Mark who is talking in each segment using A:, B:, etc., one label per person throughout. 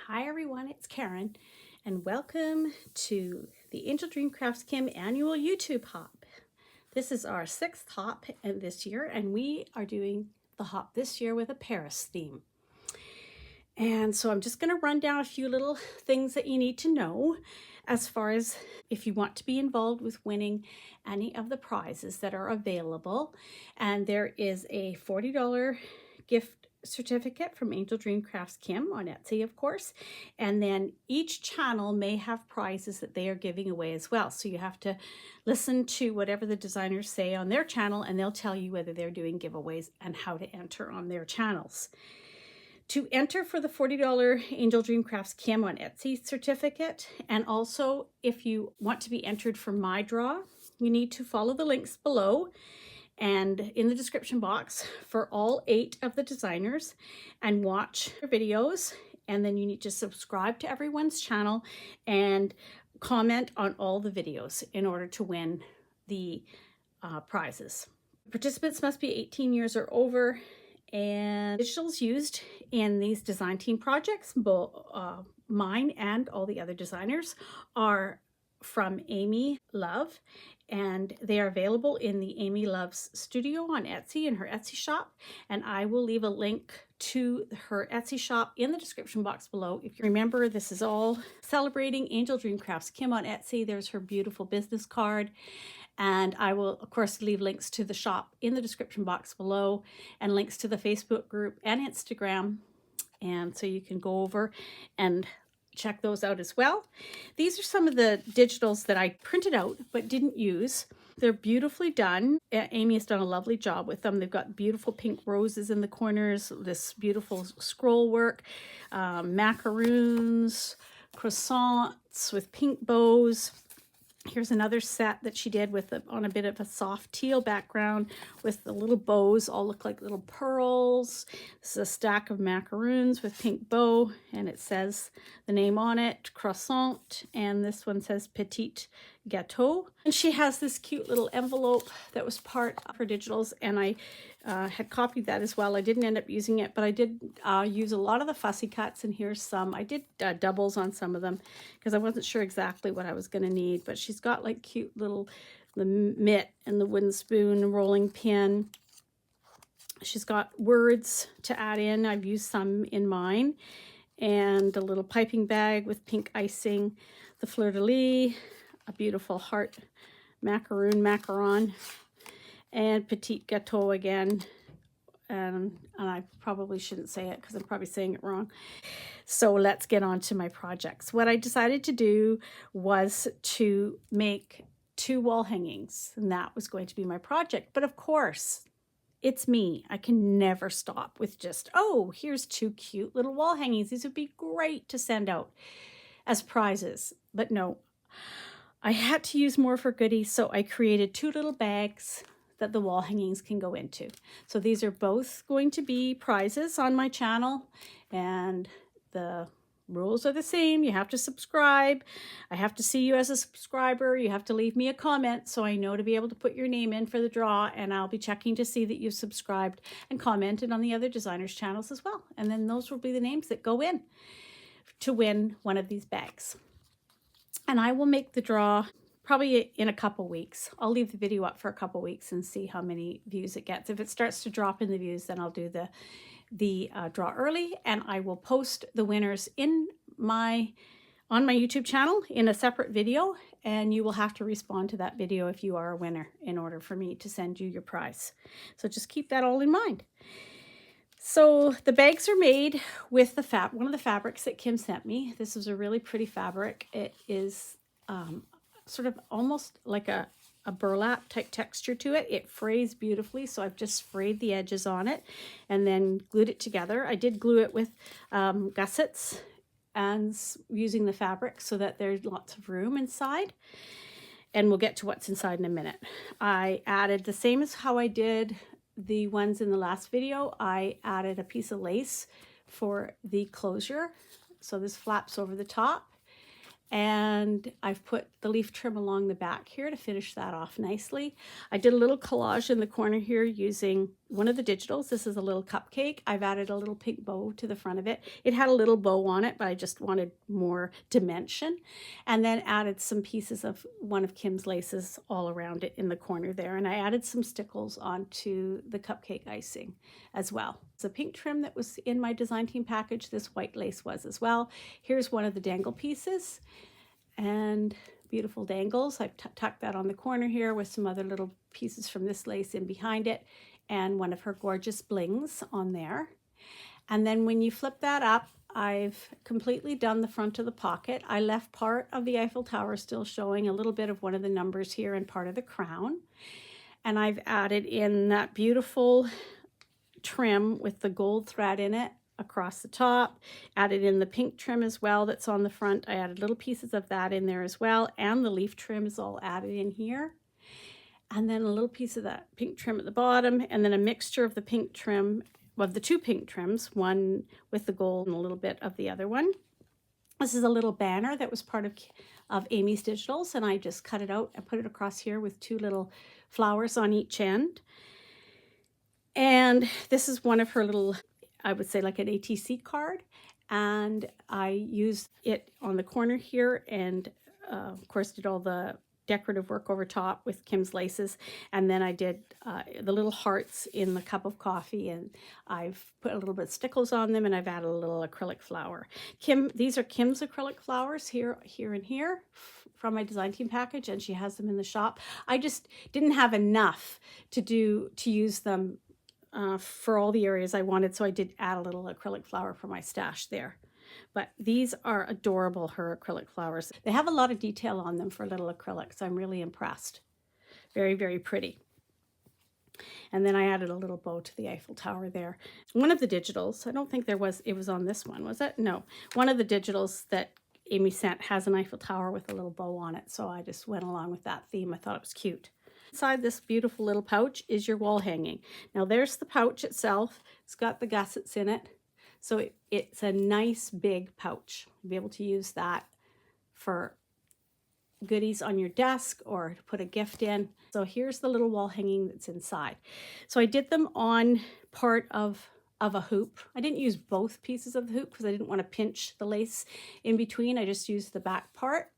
A: Hi everyone, it's Karen and welcome to the AngeldreamCraftsKim Annual YouTube Hop. This is our 6th hop this year and we are doing the hop this year with a Paris theme. And so I'm just going to run down a few little things that you need to know as far as if you want to be involved with winning any of the prizes that are available. And there is a $40 gift certificate from AngeldreamCraftsKim on Etsy, of course. And then each channel may have prizes that they are giving away as well. So you have to listen to whatever the designers say on their channel and they'll tell you whether they're doing giveaways and how to enter on their channels. To enter for the $40 AngeldreamCraftsKim on Etsy certificate, and also if you want to be entered for my draw, you need to follow the links below and in the description box for all 8 of the designers and watch their videos. And then you need to subscribe to everyone's channel and comment on all the videos in order to win the prizes. Participants must be 18 years or over. And digitals used in these design team projects, both mine and all the other designers, are from Amy Love, and they are available in the Amy Love's studio on Etsy in her Etsy shop. And I will leave a link to her Etsy shop in the description box below. If you remember, this is all celebrating AngeldreamCraftsKim on Etsy. There's her beautiful business card. And I will, of course, leave links to the shop in the description box below and links to the Facebook group and Instagram. And so you can go over and check those out as well. These are some of the digitals that I printed out but didn't use. They're beautifully done. Amy has done a lovely job with them. They've got beautiful pink roses in the corners, this beautiful scroll work, macaroons, croissants with pink bows. Here's another set that she did with on a bit of a soft teal background with the little bows all look like little pearls. This is a stack of macaroons with pink bow and it says the name on it, croissant, and this one says petite gâteau. And she has this cute little envelope that was part of her digitals and I had copied that as well. I didn't end up using it, but I did use a lot of the fussy cuts, and here's some. I did doubles on some of them because I wasn't sure exactly what I was going to need, but she's got like cute little, the mitt and the wooden spoon, rolling pin. She's got words to add in. I've used some in mine, and a little piping bag with pink icing, the fleur-de-lis, a beautiful heart macaron, and petite gâteau again. And I probably shouldn't say it because I'm probably saying it wrong. So let's get on to my projects. What I decided to do was to make 2 wall hangings, and that was going to be my project. But of course, it's me. I can never stop with just, oh, here's 2 cute little wall hangings. These would be great to send out as prizes. But no, I had to use more for goodies, so I created 2 little bags that the wall hangings can go into. So these are both going to be prizes on my channel, and the rules are the same. You have to subscribe. I have to see you as a subscriber. You have to leave me a comment so I know to be able to put your name in for the draw, and I'll be checking to see that you've subscribed and commented on the other designers' channels as well. And then those will be the names that go in to win one of these bags. And I will make the draw probably in a couple weeks. I'll leave the video up for a couple weeks and see how many views it gets. If it starts to drop in the views, then I'll do the draw early, and I will post the winners on my YouTube channel in a separate video, and you will have to respond to that video if you are a winner in order for me to send you your prize. So just keep that all in mind. So the bags are made with one of the fabrics that Kim sent me. This is a really pretty fabric. It is sort of almost like a burlap type texture to it. It frays beautifully, so I've just frayed the edges on it and then glued it together. I did glue it with gussets and using the fabric so that there's lots of room inside, and we'll get to what's inside in a minute. I added the same as how I did the ones in the last video. I added a piece of lace for the closure, so this flaps over the top. And I've put the leaf trim along the back here to finish that off nicely. I did a little collage in the corner here using one of the digitals. This is a little cupcake. I've added a little pink bow to the front of it. It had a little bow on it, but I just wanted more dimension. And then added some pieces of one of Kim's laces all around it in the corner there. And I added some stickles onto the cupcake icing as well. It's a pink trim that was in my design team package. This white lace was as well. Here's one of the dangle pieces. And beautiful dangles. I've tucked that on the corner here with some other little pieces from this lace in behind it and one of her gorgeous blings on there. And then when you flip that up, I've completely done the front of the pocket. I left part of the Eiffel Tower still showing, a little bit of one of the numbers here and part of the crown. And I've added in that beautiful trim with the gold thread in it across the top, added in the pink trim as well that's on the front. I added little pieces of that in there as well, and the leaf trim is all added in here. And then a little piece of that pink trim at the bottom, and then a mixture of the pink trim, of the two pink trims, one with the gold and a little bit of the other one. This is a little banner that was part of Amy's Digitals, and I just cut it out and put it across here with two little flowers on each end. And this is one of her little, I would say like an ATC card, and I used it on the corner here and of course did all the decorative work over top with Kim's laces, and then I did the little hearts in the cup of coffee, and I've put a little bit of stickles on them, and I've added a little acrylic flower. These are Kim's acrylic flowers here, and here from my design team package, and she has them in the shop. I just didn't have enough to use them for all the areas I wanted, so I did add a little acrylic flower for my stash there. But these are adorable, her acrylic flowers. They have a lot of detail on them for little acrylics. I'm really impressed. Very, very pretty. And then I added a little bow to the Eiffel Tower there. One of the digitals, I don't think it was on this one, was it? No. One of the digitals that Amy sent has an Eiffel Tower with a little bow on it, so I just went along with that theme. I thought it was cute. Inside this beautiful little pouch is your wall hanging. Now there's the pouch itself. It's got the gussets in it. So it's a nice big pouch. You'll be able to use that for goodies on your desk or to put a gift in. So here's the little wall hanging that's inside. So I did them on part of a hoop. I didn't use both pieces of the hoop because I didn't want to pinch the lace in between. I just used the back part.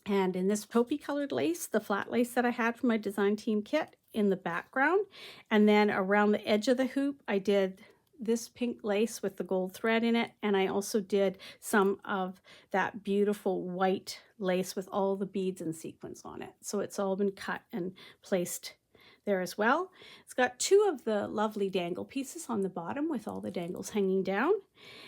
A: And in this taupey colored lace, the flat lace that I had from my design team kit in the background. And then around the edge of the hoop, I did this pink lace with the gold thread in it. And I also did some of that beautiful white lace with all the beads and sequins on it. So it's all been cut and placed there as well. It's got two of the lovely dangle pieces on the bottom with all the dangles hanging down.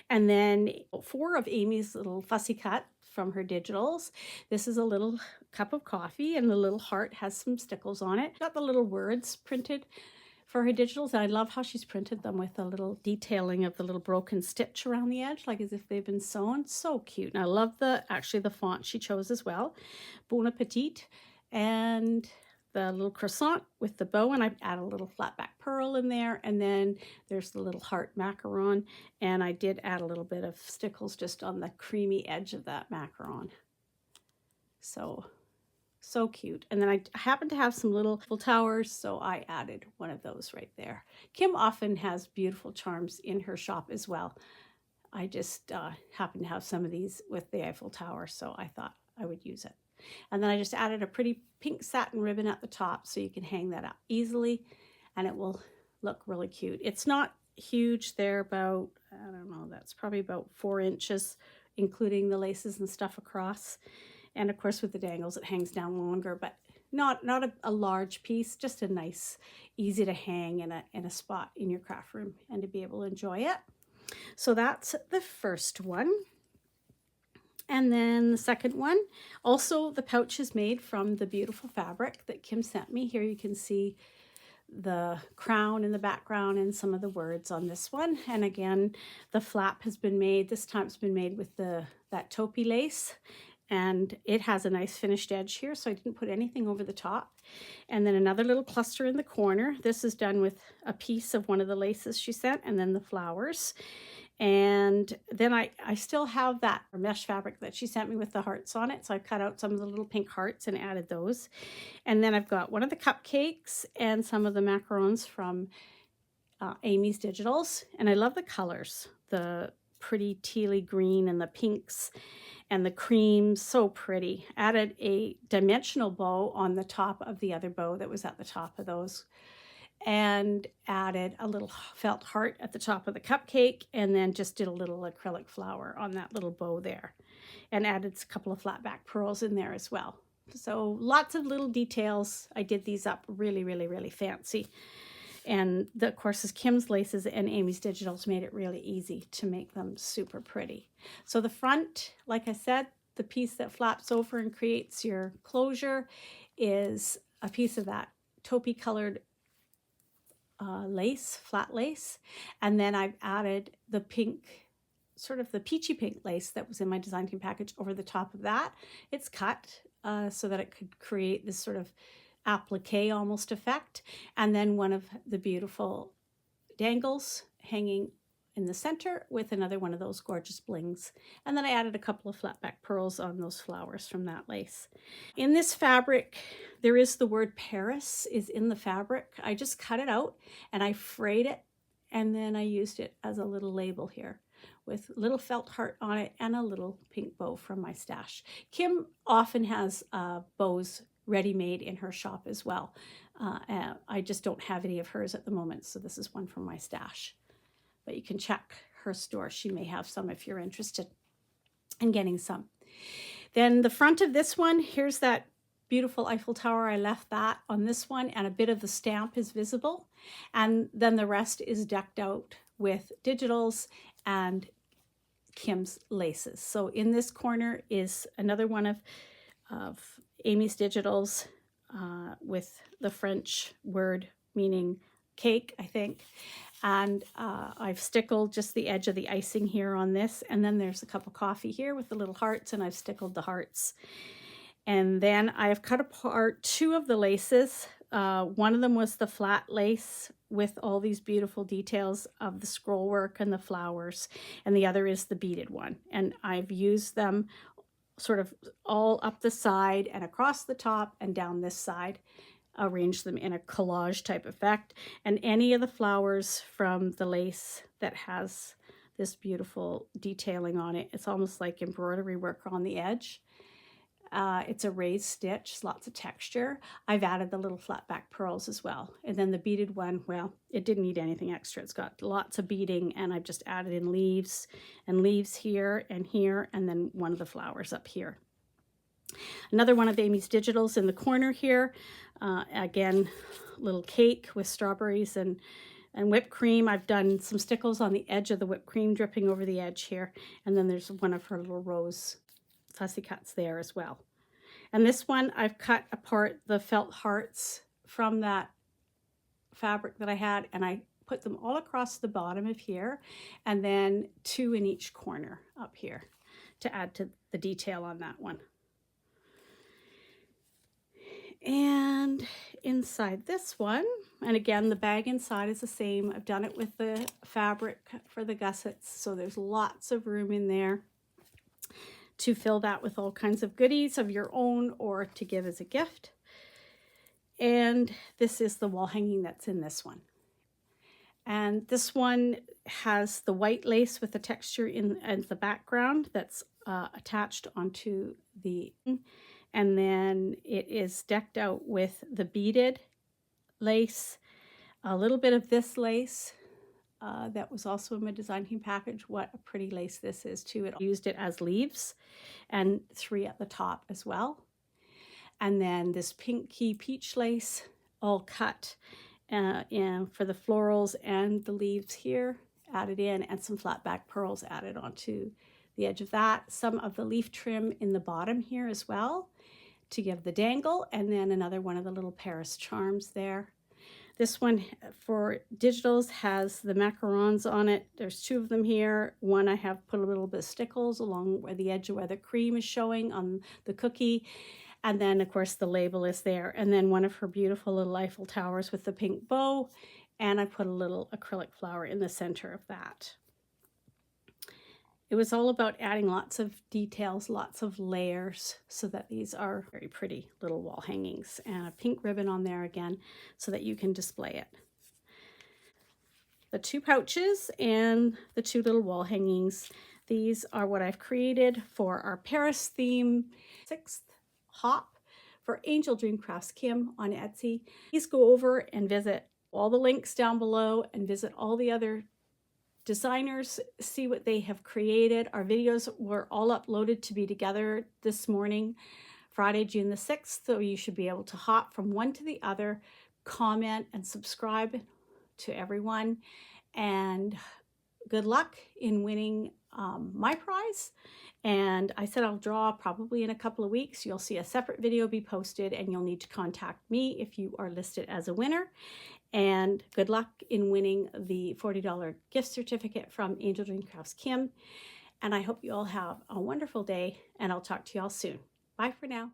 A: And then 4 of Amy's little fussy cut from her digitals. This is a little cup of coffee, and the little heart has some stickles on it. Got the little words printed for her digitals, and I love how she's printed them with a little detailing of the little broken stitch around the edge, like as if they've been sewn. So cute. And I love actually the font she chose as well. Bon Appetit. And the little croissant with the bow, and I add a little flat back pearl in there, and then there's the little heart macaron, and I did add a little bit of stickles just on the creamy edge of that macaron. So cute. And then I happen to have some little towers, so I added one of those right there. Kim often has beautiful charms in her shop as well. I just happen to have some of these with the Eiffel Tower, so I thought I would use it. And then I just added a pretty pink satin ribbon at the top so you can hang that up easily and it will look really cute. It's not huge. They're about, I don't know, that's probably about 4 inches, including the laces and stuff across. And of course with the dangles it hangs down longer, but not a large piece, just a nice, easy to hang in a spot in your craft room and to be able to enjoy it. So that's the first one. And then the second one, also the pouch is made from the beautiful fabric that Kim sent me. Here you can see the crown in the background and some of the words on this one. And again, the flap has been made, this time it's been made with that taupey lace. And it has a nice finished edge here, so I didn't put anything over the top. And then another little cluster in the corner. This is done with a piece of one of the laces she sent, and then the flowers. And then I still have that mesh fabric that she sent me with the hearts on it. So I cut out some of the little pink hearts and added those. And then I've got one of the cupcakes and some of the macarons from Amy's Digitals. And I love the colors, the pretty tealy green and the pinks and the creams, so pretty. Added a dimensional bow on the top of the other bow that was at the top of those, and added a little felt heart at the top of the cupcake, and then just did a little acrylic flower on that little bow there, and added a couple of flat back pearls in there as well. So lots of little details. I did these up really, really, really fancy. And of course, Kim's laces and Amy's Digitals made it really easy to make them super pretty. So the front, like I said, the piece that flaps over and creates your closure is a piece of that taupey colored lace, flat lace. And then I've added the pink, sort of the peachy pink lace that was in my design team package over the top of that. It's cut so that it could create this sort of applique almost effect. And then one of the beautiful dangles hanging in the center with another one of those gorgeous blings. And then I added a couple of flat back pearls on those flowers from that lace. In this fabric, there is the word Paris is in the fabric. I just cut it out and I frayed it, and then I used it as a little label here with a little felt heart on it and a little pink bow from my stash. Kim often has bows ready-made in her shop as well. I just don't have any of hers at the moment, so this is one from my stash. But you can check her store. She may have some if you're interested in getting some. Then the front of this one, here's that beautiful Eiffel Tower. I left that on this one, and a bit of the stamp is visible. And then the rest is decked out with digitals and Kim's laces. So in this corner is another one of Amy's Digitals with the French word meaning cake, I think. And I've stickled just the edge of the icing here on this. And then there's a cup of coffee here with the little hearts, and I've stickled the hearts. And then I've cut apart two of the laces. One of them was the flat lace with all these beautiful details of the scroll work and the flowers. And the other is the beaded one. And I've used them sort of all up the side and across the top and down this side, arrange them in a collage type effect. And any of the flowers from the lace that has this beautiful detailing on it, it's almost like embroidery work on the edge. It's a raised stitch, lots of texture. I've added the little flat back pearls as well. And then the beaded one, well, it didn't need anything extra. It's got lots of beading, and I've just added in leaves here, and then one of the flowers up here. Another one of Amy's Digitals in the corner here. Again, little cake with strawberries and whipped cream. I've done some stickles on the edge of the whipped cream dripping over the edge here. And then there's one of her little rose fussy cuts there as well. And this one, I've cut apart the felt hearts from that fabric that I had, and I put them all across the bottom of here, and then two in each corner up here to add to the detail on that one. And inside this one, and again, the bag inside is the same. I've done it with the fabric for the gussets, so there's lots of room in there to fill that with all kinds of goodies of your own or to give as a gift. And this is the wall hanging that's in this one. And this one has the white lace with the texture in the background that's attached onto the, and then it is decked out with the beaded lace, a little bit of this lace, that was also in my design team package. What a pretty lace this is too. It used it as leaves, and three at the top as well. And then this pinky peach lace, all cut and for the florals and the leaves here added in, and some flat back pearls added onto the edge of that. Some of the leaf trim in the bottom here as well to give the dangle, and then another one of the little Paris charms there. This one for digitals has the macarons on it. There's two of them here. One I have put a little bit of stickles along where the edge of where the cream is showing on the cookie. And then, of course, the label is there. And then one of her beautiful little Eiffel Towers with the pink bow. And I put a little acrylic flower in the center of that. It was all about adding lots of details, lots of layers, so that these are very pretty little wall hangings, and a pink ribbon on there again so that you can display it. The 2 pouches and the 2 little wall hangings. These are what I've created for our Paris theme 6th hop for AngeldreamCraftsKim on Etsy. Please go over and visit all the links down below and visit all the other designers, see what they have created. Our videos were all uploaded to be together this morning, Friday, June the 6th, so you should be able to hop from one to the other, comment and subscribe to everyone, and good luck in winning my prize. And I said I'll draw probably in a couple of weeks. You'll see a separate video be posted, and you'll need to contact me if you are listed as a winner. And good luck in winning the $40 gift certificate from AngeldreamCraftsKim. And I hope you all have a wonderful day, and I'll talk to you all soon. Bye for now.